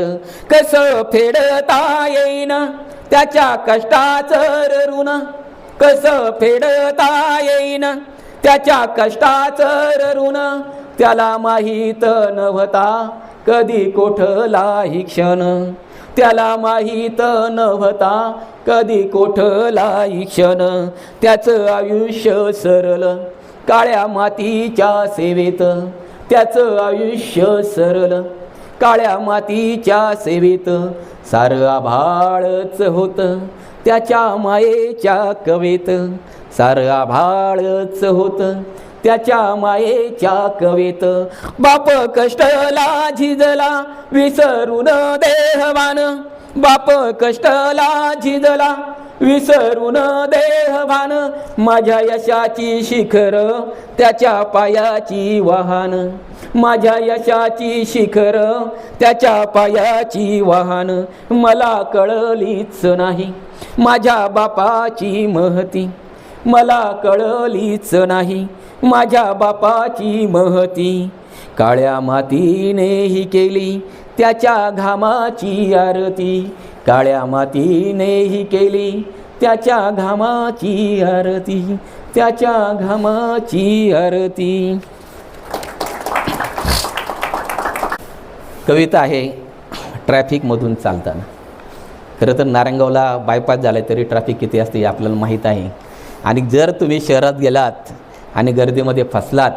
कसं फेडता येईन त्याच्या कष्टाचं ऋण, कसं फेडता येईन त्याच्या कष्टाचं ऋण, त्याला माहीत नव्हता कधी कोठलाही क्षण, त्याला माहीत नव्हता कधी कोठलाही क्षण. त्याचं आयुष्य सरल काळ्या मातीच्या सेवेत, त्याचं आयुष्य सरल काळ्या मातीच्या सेवेत. सारं आभाळच होतं त्याच्या मायेच्या कवेत, सारं आभाळच होतं त्याच्या मायेच्या कवेत. बाप कष्टला झिजला विसरून देहवान, बाप कष्टला झिजला विसरून देहवान. माझ्या यशाची शिखर त्याच्या पायाची वाहन, माझ्या यशाची शिखर त्याच्या पायाची वाहन. मला कळलीच नाही माझ्या बापाची महती, मला कळलीच नाही माझ्या बापाची महती. काळ्या मातीने ही केली त्याच्या घामाची आरती, काळ्या मातीने ही केली त्याच्या घामाची आरती, त्याच्या घामाची आरती. कविता आहे ट्रॅफिकमधून चालताना. खरं तर नारायणगावला बायपास झाला तरी ट्रॅफिक किती असते हे आपल्याला माहीत आहे. आणि जर तुम्ही शहरात गेलात आणि गर्दीमध्ये फसलात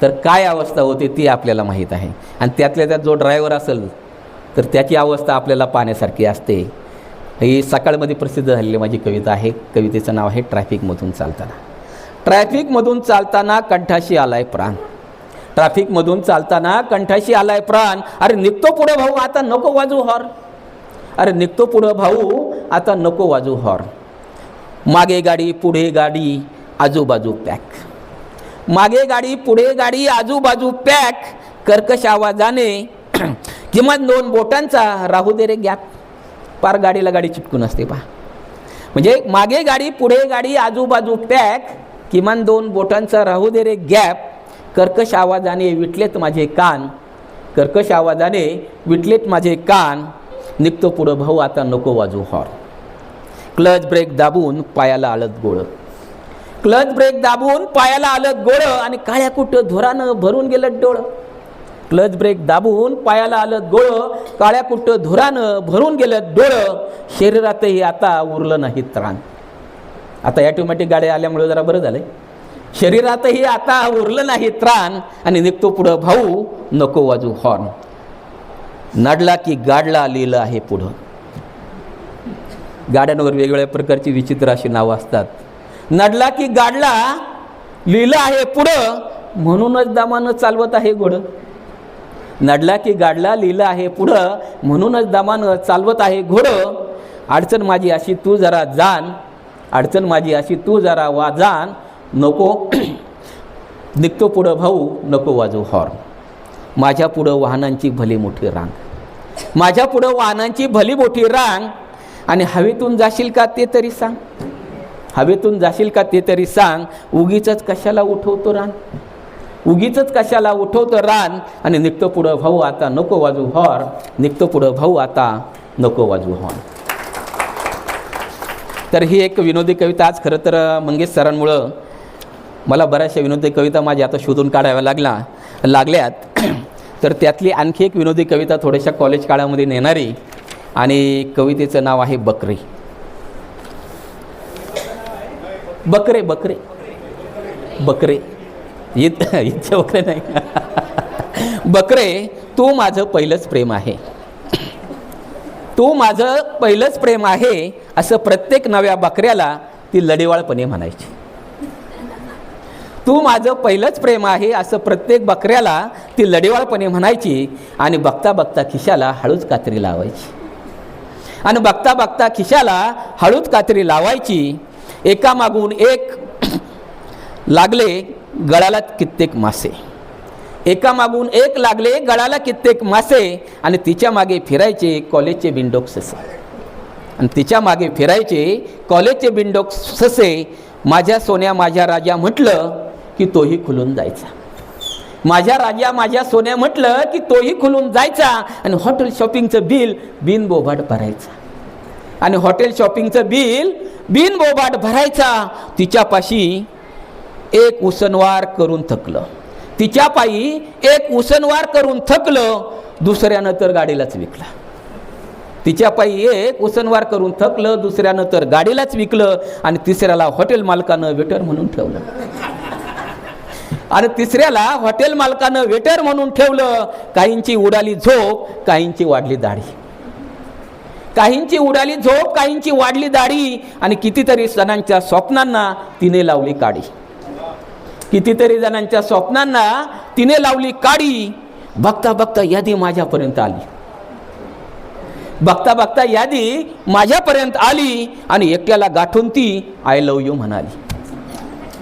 तर काय अवस्था होते ती आपल्याला माहीत आहे. आणि त्यातल्या त्यात जो ड्रायव्हर असेल तर त्याची अवस्था आपल्याला पाहण्यासारखी असते. ही सकाळमध्ये प्रसिद्ध झालेली माझी कविता आहे. कवितेचं नाव आहे ट्रॅफिकमधून चालताना. ट्रॅफिकमधून चालताना कंठाशी आलाय प्राण, ट्रॅफिकमधून चालताना कंठाशी आलाय प्राण. अरे निघतो पुढं भाऊ आता नको वाजू हॉर्न, अरे निघतो पुढं भाऊ आता नको वाजू हॉर्न. मागे गाडी पुढे गाडी आजूबाजू पॅक, मागे गाडी पुढे गाडी आजूबाजू पॅक. कर्कश आवाजाने किमान 2 बोटांचा राहू दे रे गॅप. पार गाडीला गाडी चिटकून असते पहा. म्हणजे मागे गाडी पुढे गाडी आजूबाजू पॅक, किमान 2 बोटांचा राहू दे रे गॅप. कर्कश आवाजाने विटलेत माझे कान, कर्कश आवाजाने विटलेत माझे कान. निघतो पुढं भाऊ आता नको वाजू हॉर्न. क्लच ब्रेक दाबून पायाला आळत गोळं, क्लच ब्रेक दाबून पायाला आळत गोळं. आणि काळ्या कुठं धुरानं भरून गेलं डोळं, क्लच ब्रेक दाबून पायाला आळत गोळं. काळ्या कुठं धुरानं भरून गेलं डोळं. शरीरातही आता उरलं नाही त्राण. आता ॲटोमॅटिक गाड्या आल्यामुळे जरा बरं झालंय. शरीरातही आता उरलं नाही त्राण. आणि निघतो पुढं भाऊ नको वाजू हॉर्न. नडला की गाडला लिहिलं आहे पुढं. गाड्यांवर वेगवेगळ्या प्रकारची विचित्र अशी नावं असतात. नडला की गाडला लिहिलं आहे पुढं, म्हणूनच दामानं चालवत आहे घोडं. नडला की गाडला लिहिलं आहे पुढं, म्हणूनच दामानं चालवत आहे घोडं. अडचण माझी अशी तू जरा जाण, अडचण माझी अशी तू जरा जाण. नको निघतो पुढं भाऊ नको वाजू हॉर्न. माझ्या पुढं वाहनांची भली मोठी रांग, माझ्या पुढं वाहनांची भली मोठी रांग. आणि हवेतून जाशील का ते तरी सांग, हवेतून जाशील का ते तरी सांग. उगीचच कशाला उठवतो रान, उगीचच कशाला उठवतो रान. आणि निघतो पुढं भाऊ आता नको वाजू हॉर्न, निघतो पुढं भाऊ आता नको वाजू हॉर्न. तर ही एक विनोदी कविता. आज खरं तर मंगेश सरांमुळं मला बऱ्याचशा विनोदी कविता माझ्या आता शोधून काढाव्या लागल्यात. तर त्यातली आणखी एक विनोदी कविता थोड्याशा कॉलेज काळामध्ये नेणारी. आणि कवितेचं नाव आहे बकरे. बकरे बकरे बकरे इतके बकरे नाही. बकरे तू माझं पहिलंच प्रेम आहे, तू माझं पहिलंच प्रेम आहे. असं प्रत्येक नव्या बकऱ्याला ती लढीवाळपणे म्हणायची. तू माझं पहिलंच प्रेम आहे असं प्रत्येक बकऱ्याला ती लढीवाळपणे म्हणायची. आणि बघता बघता खिशाला हळूच कात्री लावायची, आणि बघता बघता खिशाला हळूच कात्री लावायची. एकामागून एक लागले गळाला कित्येक मासे, एकामागून एक लागले गळाला कित्येक मासे. आणि तिच्या मागे फिरायचे कॉलेजचे बिंडोक ससे, आणि तिच्या मागे फिरायचे कॉलेजचे बिंडोक ससे. माझ्या सोन्या माझ्या राजा म्हटलं की तोही खुलून जायचा, माझ्या राजा माझ्या सोन्या म्हटलं की तोही खुलून जायचा. आणि हॉटेल शॉपिंगचं बिल बिनबोभाट भरायचा. आणि हॉटेल शॉपिंगचं बिनबोबाट भरायचा. तिच्यापाशी एक उसनवार करून थकलं, तिच्या पायी एक उसनवार करून थकलं. दुसऱ्यानं तर गाडीलाच विकलं. तिच्या पायी एक उसनवार करून थकलं, दुसऱ्यानं तर गाडीलाच विकलं. आणि तिसऱ्याला हॉटेल मालकानं वेटर म्हणून ठेवलं. आणि तिसऱ्याला हॉटेल मालकानं वेटर म्हणून ठेवलं. काहींची उडाली झोप, काहींची वाढली दाढी. काहींची उडाली झोप, काहींची वाढली दाढी. आणि कितीतरी जणांच्या स्वप्नांना तिने लावली काडी. कितीतरी जणांच्या स्वप्नांना तिने लावली काडी. बघता बघता यादी माझ्यापर्यंत आली. बघता बघता यादी माझ्यापर्यंत आली. आणि एकट्याला गाठून ती आय लव्ह यू म्हणाली.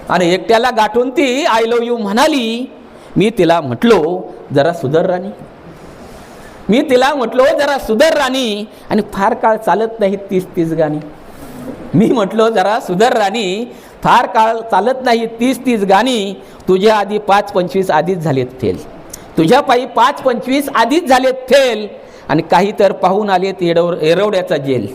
आणि एकट्याला गाठून ती आय लव्ह यू म्हणाली. मी तिला म्हटलो जरा सुधर राणी. मी तिला म्हटलो जरा सुधर राणी. आणि फार काळ चालत नाही 30-30 गाणी. मी म्हटलो जरा सुधर राणी, फार काळ चालत नाही 30-30 गाणी. तुझ्या आधी 5-25 आधीच झालेत फेल. तुझ्या पायी 5-25 आधीच झालेत फेल. आणि काही तर पाहून आलेत एरवड्याचा जेल.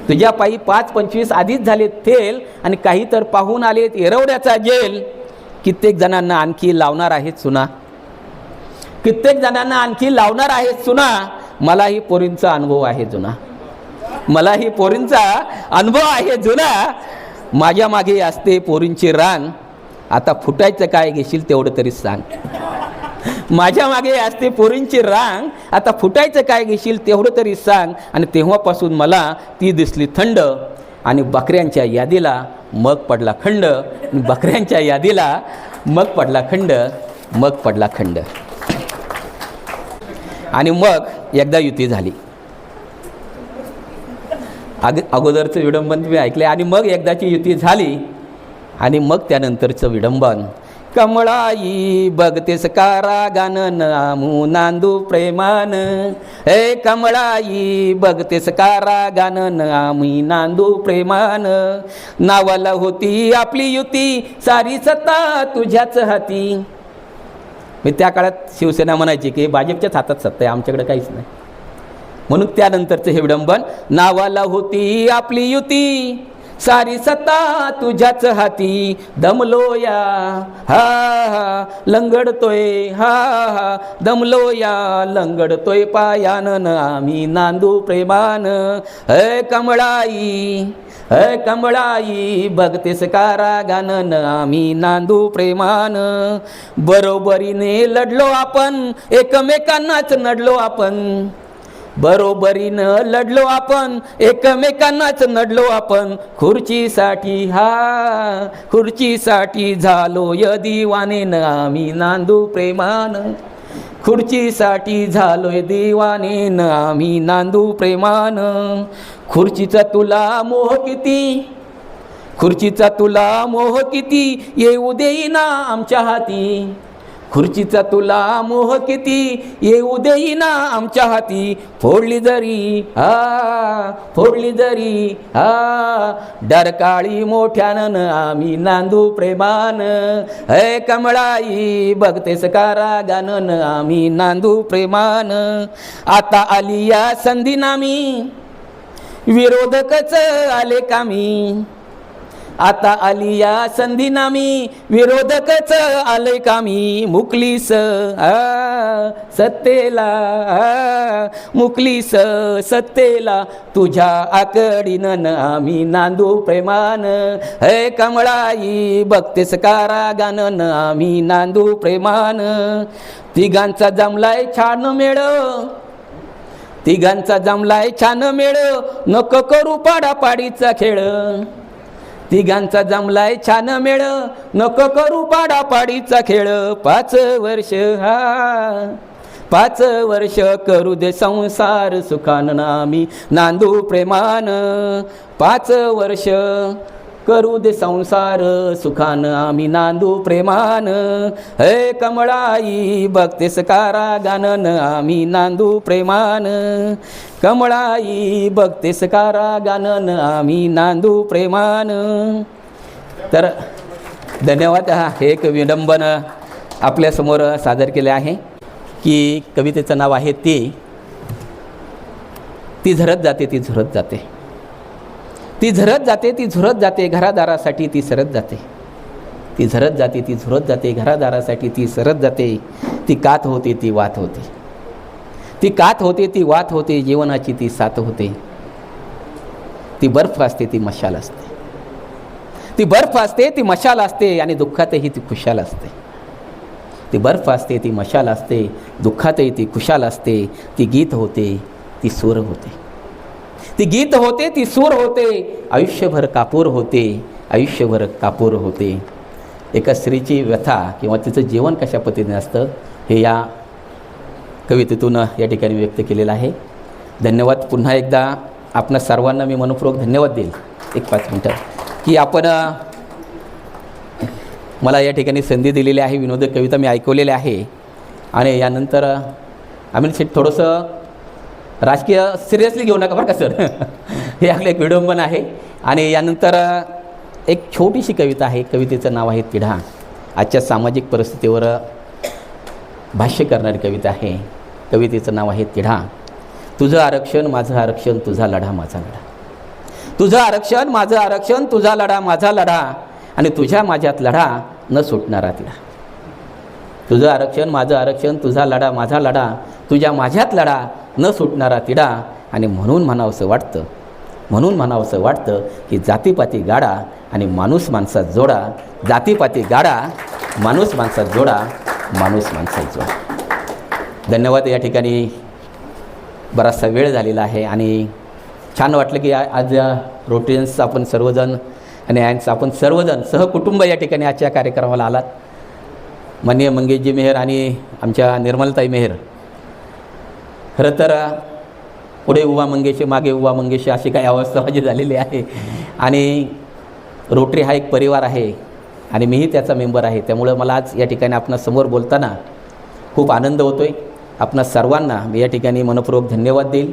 तुझ्या पायी 5-25 आधीच झालेत फेल. आणि काही तर पाहून आलेत एरवड्याचा जेल. कित्येक जणांना आणखी लावणार आहेत सुना. कित्येक जणांना आणखी लावणार आहेत सुना. मलाही पोरींचा अनुभव आहे जुना. मलाही पोरींचा अनुभव आहे जुना. माझ्या मागे असते पोरींची रांग. आता फुटायचं काय घेशील तेवढं तरी सांग. माझ्या मागे असते पोरींची रांग. आता फुटायचं काय घेशील तेवढं तरी सांग. आणि तेव्हापासून मला ती दिसली थंड. आणि बकऱ्यांच्या यादीला मग पडला खंड. बकऱ्यांच्या यादीला मग पडला खंड. मग पडला खंड. आणि मग एकदा युती झाली. अगोदरचं विडंबन तुम्ही ऐकले. आणि मग एकदाची युती झाली. आणि मग त्यानंतरचं विडंबन. कमळाई बघतेस कारा गाणं आमू नांदू प्रेमान. हे कमळाई बघतेस कारा गाणं आम्ही नांदू प्रेमान. नावाला होती आपली युती, सारी सत्ता तुझ्याच हाती. मी त्या काळात शिवसेना म्हणायची की भाजपच्याच हातात सत्ता आहे, आमच्याकडे काहीच नाही. म्हणून त्यानंतरचं हे विडंबन. नावाला होती आपली युती, सारी सत्ता तुझ्याच हाती. दमलो या हा हा लंगडतोय, हा हा दमलो या लंगडतोय पायानं आम्ही नांदू प्रेमान. हे कमळाई, हे कमळाई बघतेस कारा गाणं आम्ही नांदू प्रेमान. बरोबरीने लढलो आपण, एकमेकांनाच नडलो आपण. बरोबरीनं लढलो आपण, एकमेकांनाच नडलो आपण. खुर्चीसाठी हा खुर्चीसाठी झालोय दिवानेनं आम्ही नांदू प्रेमान. खुर्चीसाठी झालोय दिवानेनं आम्ही नांदू प्रेमान. खुर्चीचा तुला मोह किती, खुर्चीचा तुला मोह किती, येऊ देईना आमच्या हाती. खुर्चीचा तुला मोह किती, येऊ देईना आमच्या हाती. फोडली जरी हा फोडली जरी हा डरकाळी मोठ्यानं आम्ही नांदू प्रेमान. हे कमळाई बघतेस कारा गाणं आम्ही नांदू प्रेमान. आता आली या संधी नामी, विरोधकच आले कामी. आता आली या संधी नामी, विरोधकच आले कामी. मुकलीस सत्तेला मुकलीस सत्तेला, तुझ्या आकडीनं आम्ही नांदू प्रेमान. हे कमळाई बघतेस कारा गाणं आम्ही नांदू प्रेमान. तिघांचा जमलाय छान मेळ, तिघांचा जमलाय छान मेळ, नको करू पाडापाडीचा खेळ. तिघांचा जमलाय छान मेळ, नको करू पाडापाडीचा खेळ. 5 वर्ष हा 5 वर्ष करू दे संसार सुखानं आम्ही नांदू प्रेमान. 5 वर्ष करू दे संसार सुखानं आम्ही नांदू प्रेमान. हे कमळाई बघतेस कारा गाणं आम्ही नांदू प्रेमान. कमळाई बघतेस कारा गाणं आम्ही नांदू प्रेमान. तर धन्यवाद. हे एक विडंबन आपल्यासमोर सादर केले आहे की कवितेचं नाव आहे ती झरत जाते ती झरत जाते. ती झरत जाते, ती झुरत जाते, घरादारासाठी ती सरत जाते. ती झरत जाते, ती झुरत जाते, घरादारासाठी ती सरत जाते. ती कात होते, ती वात होते. ती कात होते, ती वात होते, जीवनाची ती साथ होते. ती बर्फ असते, ती मशाल असते. ती बर्फ असते, ती मशाल असते आणि दुःखातही ती खुशाल असते. ती बर्फ असते, ती मशाल असते, दुःखातही ती खुशाल असते. ती गीत होते, ती सूर होते. ती गीत होते, ती सूर होते, आयुष्यभर कापूर होते, आयुष्यभर कापूर होते. एका स्त्रीची व्यथा किंवा तिचं जीवन कशा पद्धतीने असतं हे या कवितेतून या ठिकाणी व्यक्त केलेलं आहे. धन्यवाद. पुन्हा एकदा आपणा सर्वांना मी मनपूर्वक धन्यवाद देईल. 1-5 मिनटं की आपण मला या ठिकाणी संधी दिलेली आहे. विनोदी कविता मी ऐकवलेल्या आहे आणि यानंतर आम्ही शेठ थोडंसं राजकीय सिरियसली घेऊ नका बरं का सर. हे आपलं एक विडंबन आहे. आणि यानंतर एक छोटीशी कविता आहे. कवितेचं नाव आहे तिढा. आजच्या सामाजिक परिस्थितीवर भाष्य करणारी कविता आहे. कवितेचं नाव आहे तिढा. तुझं आरक्षण माझं आरक्षण, तुझा लढा माझा लढा. तुझं आरक्षण माझं आरक्षण, तुझा लढा माझा लढा आणि तुझ्या माझ्यात लढा न सुटणारा तिढा. तुझं आरक्षण माझं आरक्षण, तुझा लढा माझा लढा, तुझ्या माझ्यात लढा न सुटणारा तिढा. आणि म्हणून म्हणावंसं वाटतं की जातीपाती गाडा आणि माणूस माणसात जोडा. जातीपाती गाडा, माणूस माणसात जोडा, माणूस माणसात जोडा. धन्यवाद. या ठिकाणी बराचसा वेळ झालेला आहे आणि छान वाटलं की आज रोटेरियन्स आपण सर्वजण आणि आपण सर्वजण सहकुटुंब या ठिकाणी आजच्या कार्यक्रमाला आलात. माननीय मंगेशजी मेहर आणि आमच्या निर्मलताई मेहर. खरं तर पुढे उभा मंगेश मागे उभा मंगेश अशी काही अवस्था माझी झालेली आहे. आणि रोटरी हा एक परिवार आहे आणि मीही त्याचा मेंबर आहे. त्यामुळं मला आज या ठिकाणी आपणासमोर बोलताना खूप आनंद होतो आहे. आपणा सर्वांना मी या ठिकाणी मनपूर्वक धन्यवाद देईल.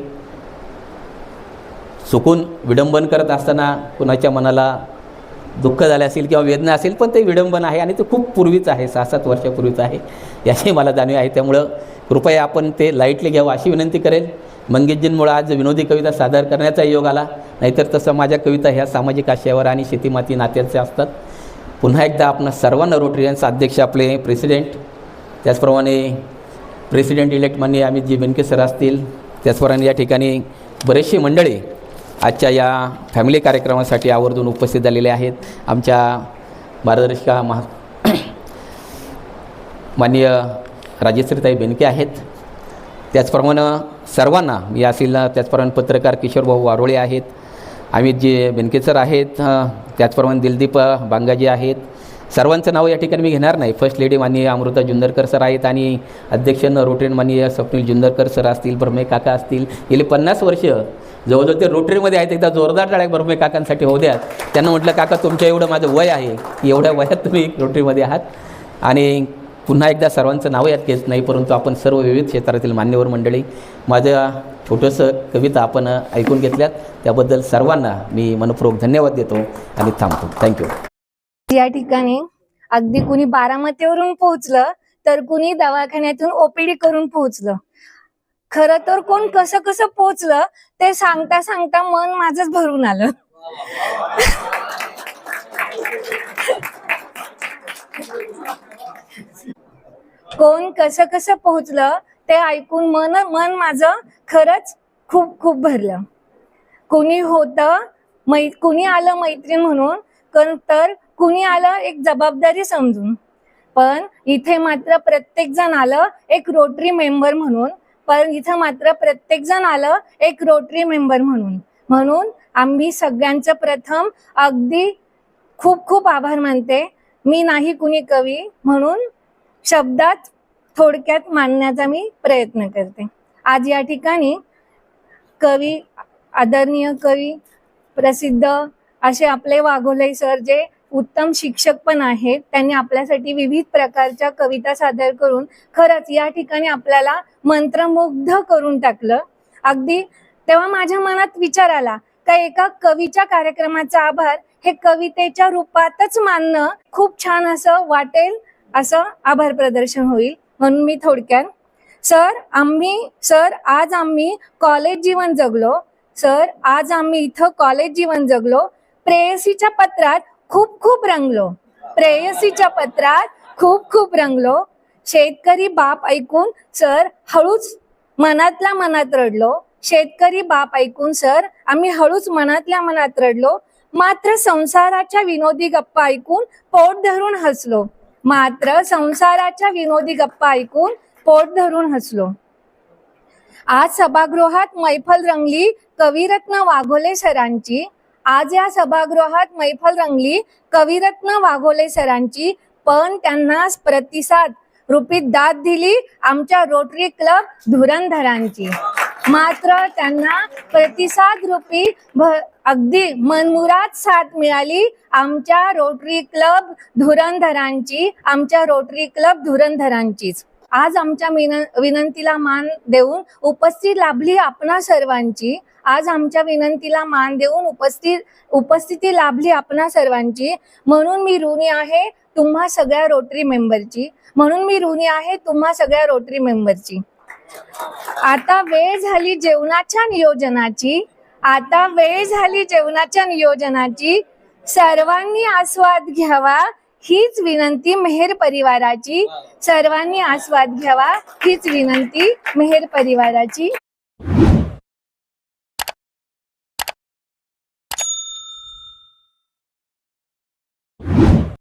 चुकून विडंबन करत असताना कुणाच्या मनाला दुःख झाले असेल किंवा वेदना असेल, पण ते विडंबन आहे आणि ते खूप पूर्वीचं आहे, 6-7 वर्षापूर्वीचं आहे याची मला जाणीव आहे. त्यामुळं कृपया आपण ते लाईटली घ्यावं अशी विनंती करेल. मंगेशजींमुळं आज विनोदी कविता सादर करण्याचा योग आला, नाहीतर तसं माझ्या कविता ह्या सामाजिक आशयावर आणि शेतीमाती नात्यांच्या असतात. पुन्हा एकदा आपण सर्वांना रोटरियन्स अध्यक्ष आपले प्रेसिडेंट, त्याचप्रमाणे प्रेसिडेंट इलेक्ट माननीय अमितजी बेनके सर असतील, त्याचप्रमाणे या ठिकाणी बरेचशी मंडळी आजच्या या फॅमिली कार्यक्रमासाठी आवर्जून उपस्थित झालेले आहेत. आमच्या मार्गदर्शिका माननीय राजेश्रीताई बेनके आहेत. त्याचप्रमाणे सर्वांना मी असेल, त्याचप्रमाणे पत्रकार किशोरभाऊ वारोळे आहेत, अमितजी बेनके सर आहेत, त्याचप्रमाणे दिलदीप बांगाजी आहेत. सर्वांचं नाव या ठिकाणी मी घेणार नाही. फर्स्ट लेडी माननीय अमृता जुंदरकर सर आहेत आणि अध्यक्ष रोटरी माननीय स्वप्नील जुंदरकर सर असतील, भरमे काका असतील. गेली 50 वर्ष जवळजवळ ते रोटरीमध्ये आहेत. एकदा जोरदार टाळ्या भरमे काकांसाठी होऊ द्यात. त्यांना म्हटलं काका तुमच्या एवढं माझं वय आहे की एवढ्या वयात तुम्ही रोटरीमध्ये आहात. आणि पुन्हा एकदा सर्वांचं नावं यात घेत नाही, परंतु आपण सर्व विविध क्षेत्रातील मान्यवर मंडळी माझं छोटंसं कविता आपण ऐकून घेतल्यात त्याबद्दल सर्वांना मी मनपूर्वक धन्यवाद देतो आणि थांबतो. थँक्यू. या ठिकाणी अगदी कुणी बारामतीवरून पोहोचलं तर कुणी दवाखान्यातून ओपीडी करून पोहोचलं. खरं तर कोण कसं कसं पोहोचलं ते सांगता सांगता मन माझंच भरून आलं. कोण कसं कसं पोहोचलं ते ऐकून मन माझं खरंच खूप खूप भरलं. कुणी होतं कुणी आलं मैत्रीण म्हणून, तर कुणी आलं एक जबाबदारी समजून. पण इथे मात्र प्रत्येक जण आलं एक रोटरी मेंबर म्हणून. म्हणून आम्ही सगळ्यांचं प्रथम अगदी खूप खूप आभार मानते. मी नाही कुणी कवी म्हणून शब्दात थोडक्यात मांडण्याचा मी प्रयत्न करते. आज या ठिकाणी कवी, आदरणीय कवी, प्रसिद्ध असे आपले वाघोले सर जे उत्तम शिक्षक पण आहेत, त्यांनी आपल्यासाठी विविध प्रकारच्या कविता सादर करून खरंच या ठिकाणी आपल्याला मंत्रमुग्ध करून टाकलं. अगदी तेव्हा माझ्या मनात विचार आला का एका कवीच्या कार्यक्रमाचा आभार हे कवितेच्या रूपातच मानणं खूप छान असं वाटेल, असं आभार प्रदर्शन होईल. म्हणून मी थोडक्यात आज आम्ही कॉलेज जीवन जगलो सर, आज आम्ही इथं कॉलेज जीवन जगलो, प्रेयसीच्या पत्रात खूप खूप रंगलो, प्रेयसीच्या पत्रात खूप खूप रंगलो. शेतकरी बाप ऐकून सर हळूच मनातल्या मनात रडलो, शेतकरी बाप ऐकून सर आम्ही हळूच मनातल्या मनात रडलो. मात्र संसाराच्या विनोदी गप्पा ऐकून पोट धरून हसलो, मात्र संसाराच्या विनोदी गप्पा ऐकून पोट धरून हसलो. आज सभागृहात मैफल रंगली कविरत्न वाघोले सरांची, आज या सभागृहात मैफल रंगली कविरत्न वाघोले सरांची, पण त्यांना प्रतिसाद रूपी दाद दिली आमच्या रोटरी क्लब धुरंधरांची. मात्र त्यांना प्रतिसाद रूपी अगदी मनमुराद साथ मिळाली आमच्या रोटरी क्लब धुरंधरांची, आमच्या रोटरी क्लब धुरंधरांचीच. आज आमच्या विनंतीला मान देऊन उपस्थित लाभली आपणा सर्वांची, आज आमच्या विनंतीला मान देऊन उपस्थिती लाभली आपणा सर्वांची. म्हणून मी ऋणी आहे तुम्हा सगळ्या रोटरी मेंबरची, म्हणून मी ऋणी आहे तुम्हा सगळ्या रोटरी मेंबरची. आता वेळ झाली जेवणाच्या नियोजनाची, आता वेळ झाली जेवणाच्या नियोजनाची, सर्वांनी आस्वाद घ्यावा हीच विनंती मेहेर परिवाराची, सर्वांनी आस्वाद घ्यावा हीच विनंती मेहेर परिवाराची.